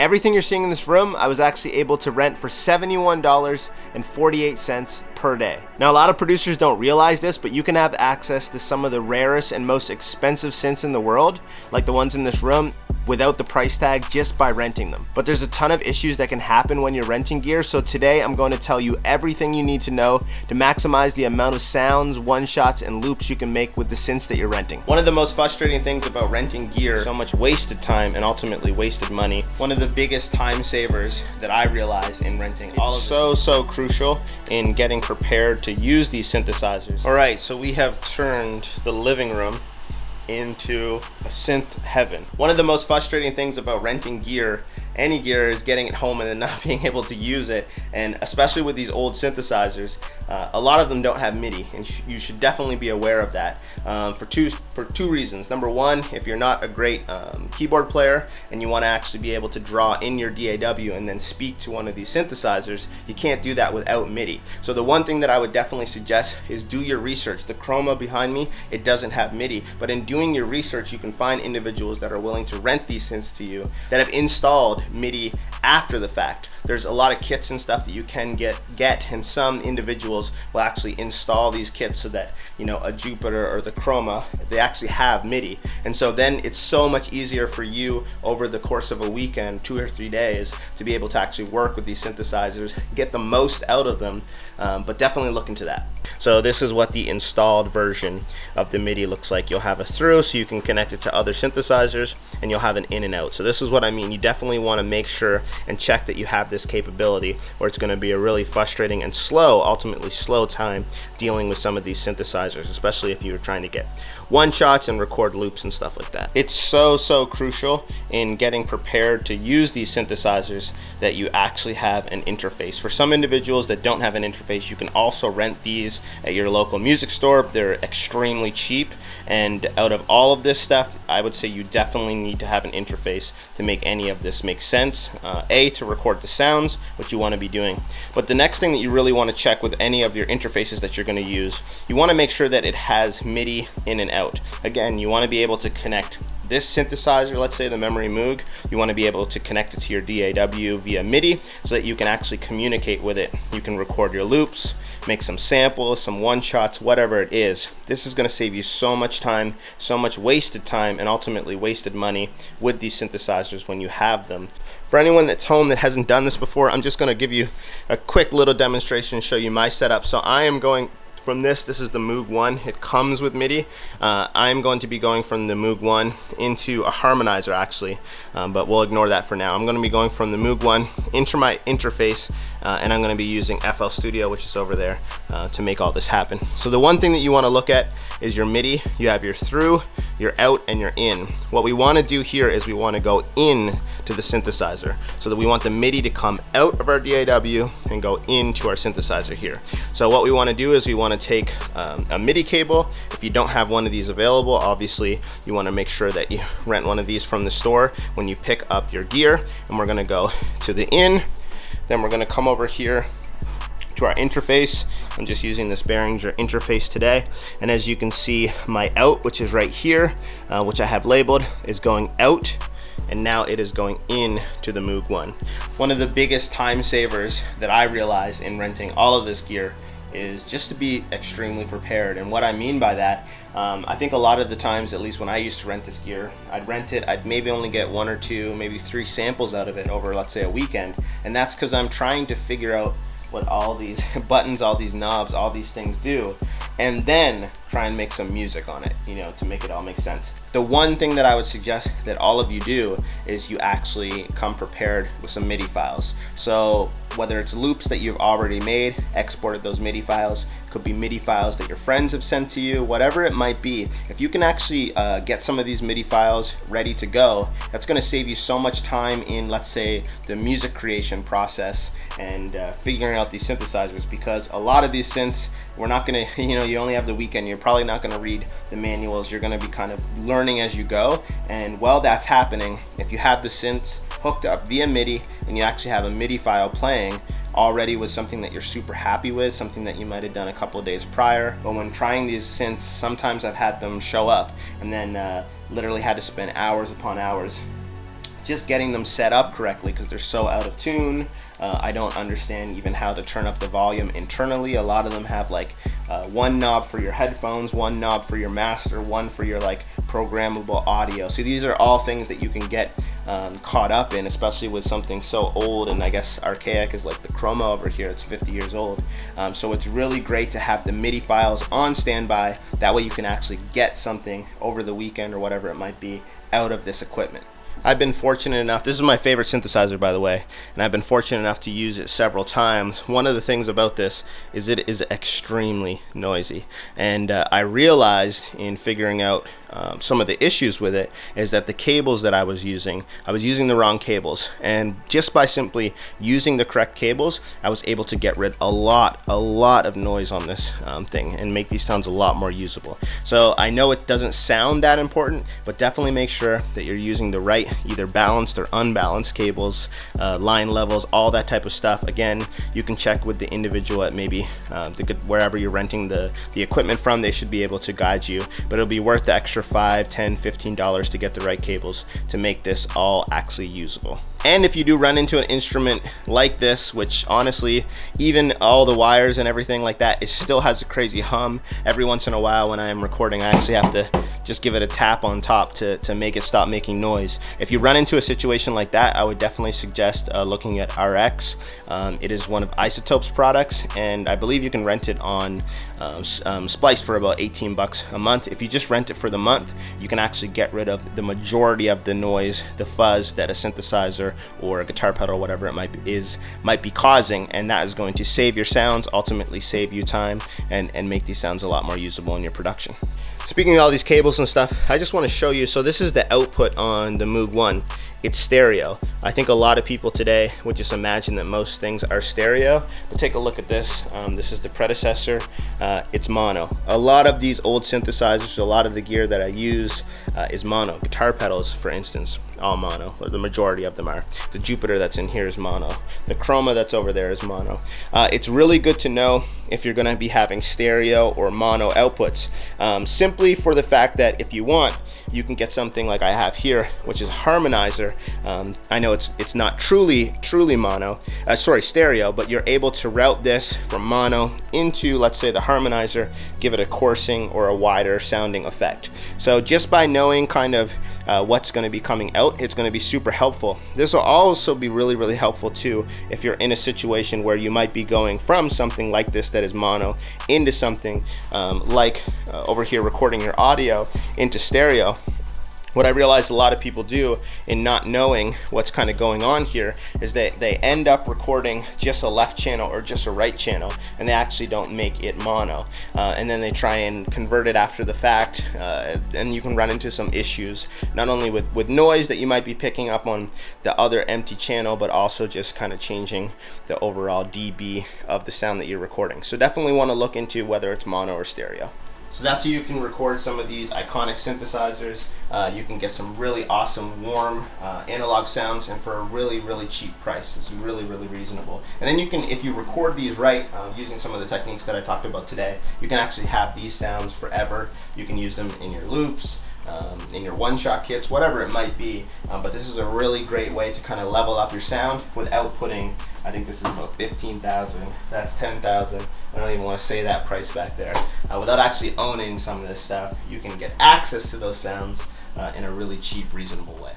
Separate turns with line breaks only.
Everything you're seeing in this room, I was actually able to rent for $71.48 per day. Now, a lot of producers don't realize this, but you can have access to some of the rarest and most expensive synths in the world, like the ones in this room, without the price tag, just by renting them. But there's a ton of issues that can happen when you're renting gear, so today I'm going to tell you everything you need to know to maximize the amount of sounds, one-shots, and loops you can make with the synths that you're renting. One of the most frustrating things about renting gear, so much wasted time and ultimately wasted money, one of the biggest time savers that I realize in renting all of it. So crucial in getting prepared to use these synthesizers. All right, so we have turned the living room into a synth heaven. One of the most frustrating things about renting gear, any gear, is getting it home and then not being able to use it. And especially with these old synthesizers, a lot of them don't have MIDI, and you should definitely be aware of that for two reasons. Number one, if you're not a great keyboard player and you want to actually be able to draw in your DAW and then speak to one of these synthesizers, you can't do that without MIDI. So the one thing that I would definitely suggest is do your research. The Chroma behind me, it doesn't have MIDI, but in doing your research, you can find individuals that are willing to rent these synths to you that have installed MIDI after the fact. There's a lot of kits and stuff that you can get, and some individuals will actually install these kits so that, you know, a Jupiter or the Chroma, they actually have MIDI. And so then it's so much easier for you over the course of a weekend, 2 or 3 days, to be able to actually work with these synthesizers, get the most out of them, but definitely look into that. So this is what the installed version of the MIDI looks like. You'll have a through so you can connect it to other synthesizers, and you'll have an in and out. So this is what I mean. You definitely want to make sure and check that you have this capability, or it's going to be a really frustrating and ultimately slow time dealing with some of these synthesizers, especially if you're trying to get one-shots and record loops and stuff like that. It's so crucial in getting prepared to use these synthesizers that you actually have an interface. For some individuals that don't have an interface, you can also rent these at your local music store. They're extremely cheap, and out of all of this stuff, I would say you definitely need to have an interface to make any of this make sense. To record the sounds, which you want to be doing. But the next thing that you really want to check with any of your interfaces that you're going to use, you want to make sure that it has MIDI in and out. Again, you want to be able to connect this synthesizer, let's say the Memory Moog, you want to be able to connect it to your DAW via MIDI so that you can actually communicate with it. You can record your loops, make some samples, some one-shots, whatever it is. This is going to save you so much time, so much wasted time, and ultimately wasted money with these synthesizers when you have them. For anyone that's home that hasn't done this before, I'm just going to give you a quick little demonstration and show you my setup. So I am going from this is the Moog 1. It comes with MIDI. I'm going to be going from the Moog 1 into a harmonizer actually, but we'll ignore that for now. I'm going to be going from the Moog 1 into my interface, and I'm going to be using FL Studio, which is over there, to make all this happen. So the one thing that you want to look at is your MIDI. You have your through, your out, and your in. What we want to do here is we want to go in to the synthesizer, so that we want the MIDI to come out of our DAW and go into our synthesizer here. So what we want to do is we want to take a MIDI cable. If you don't have one of these available, obviously you want to make sure that you rent one of these from the store when you pick up your gear. And we're going to go to the in, then we're going to come over here to our interface. I'm just using this Behringer interface today, and as you can see, my out, which is right here, which I have labeled, is going out, and now it is going in to the Moog 1. One of the biggest time savers that I realize in renting all of this gear is just to be extremely prepared. And what I mean by that, I think a lot of the times, at least when I used to rent this gear, I'd rent it, I'd maybe only get 1 or 2, maybe 3 samples out of it over, let's say, a weekend. And that's because I'm trying to figure out what all these buttons, all these knobs, all these things do, and then try and make some music on it, you know, to make it all make sense. The one thing that I would suggest that all of you do is you actually come prepared with some MIDI files. So whether it's loops that you've already made, exported those MIDI files, could be MIDI files that your friends have sent to you, whatever it might be. If you can actually get some of these MIDI files ready to go, that's going to save you so much time in, let's say, the music creation process and figuring out these synthesizers, because a lot of these synths, we're not going to, you know, you only have the weekend, you're probably not going to read the manuals, you're going to be kind of learning as you go. And while that's happening, if you have the synths hooked up via MIDI and you actually have a MIDI file playing already with something that you're super happy with, something that you might have done a couple of days prior, but when trying these synths, sometimes I've had them show up and then literally had to spend hours upon hours just getting them set up correctly because they're so out of tune. I don't understand even how to turn up the volume internally. A lot of them have like one knob for your headphones, one knob for your master, one for your like programmable audio. So these are all things that you can get caught up in, especially with something so old and I guess archaic as like the Chroma over here. It's 50 years old. So it's really great to have the MIDI files on standby. That way you can actually get something over the weekend or whatever it might be out of this equipment. I've been fortunate enough, this is my favorite synthesizer by the way, and I've been fortunate enough to use it several times. One of the things about this is it is extremely noisy, and I realized in figuring out some of the issues with it is that the cables that I was using the wrong cables, and just by simply using the correct cables I was able to get rid a lot of noise on this thing and make these sounds a lot more usable. So I know it doesn't sound that important, but definitely make sure that you're using the right either balanced or unbalanced cables, line levels, all that type of stuff. Again, you can check with the individual at maybe wherever you're renting the equipment from. They should be able to guide you, but it'll be worth the extra $5, $10, $15 to get the right cables to make this all actually usable. And if you do run into an instrument like this, which honestly, even all the wires and everything like that, it still has a crazy hum. Every once in a while when I am recording, I actually have to just give it a tap on top to make it stop making noise. If you run into a situation like that, I would definitely suggest looking at RX. It is one of Isotope's products, and I believe you can rent it on Splice for about 18 bucks a month. If you just rent it for the month, you can actually get rid of the majority of the noise, the fuzz that a synthesizer or a guitar pedal, whatever it might be causing, and that is going to save your sounds, ultimately save you time, and make these sounds a lot more usable in your production. Speaking of all these cables and stuff, I just want to show you, so this is the output on the Moog 1. It's stereo. I think a lot of people today would just imagine that most things are stereo, but take a look at this. This is the predecessor. It's mono. A lot of these old synthesizers, a lot of the gear that I use is mono. Guitar pedals, for instance, all mono, or the majority of them are. The Jupiter that's in here is mono. The Chroma that's over there is mono. It's really good to know if you're gonna be having stereo or mono outputs, simply for the fact that if you want, you can get something like I have here, which is a harmonizer. I know it's not truly mono, stereo, but you're able to route this from mono into, let's say, the harmonizer, give it a coursing or a wider sounding effect. So just by knowing kind of what's going to be coming out, it's going to be super helpful. This will also be really helpful too if you're in a situation where you might be going from something like this that is mono into something like over here recording your audio into stereo. What I realized a lot of people do in not knowing what's kind of going on here is that they end up recording just a left channel or just a right channel, and they actually don't make it mono. And then they try and convert it after the fact, and you can run into some issues, not only with noise that you might be picking up on the other empty channel, but also just kind of changing the overall dB of the sound that you're recording. So definitely want to look into whether it's mono or stereo. So that's how you can record some of these iconic synthesizers. You can get some really awesome, warm analog sounds, and for a really cheap price. It's really reasonable. And then you can, if you record these right, using some of the techniques that I talked about today, you can actually have these sounds forever. You can use them in your loops, in your one-shot kits, whatever it might be. But this is a really great way to kind of level up your sound without putting, I think this is about 15,000, that's 10,000. I don't even want to say that price back there. Without actually owning some of this stuff, you can get access to those sounds in a really cheap, reasonable way.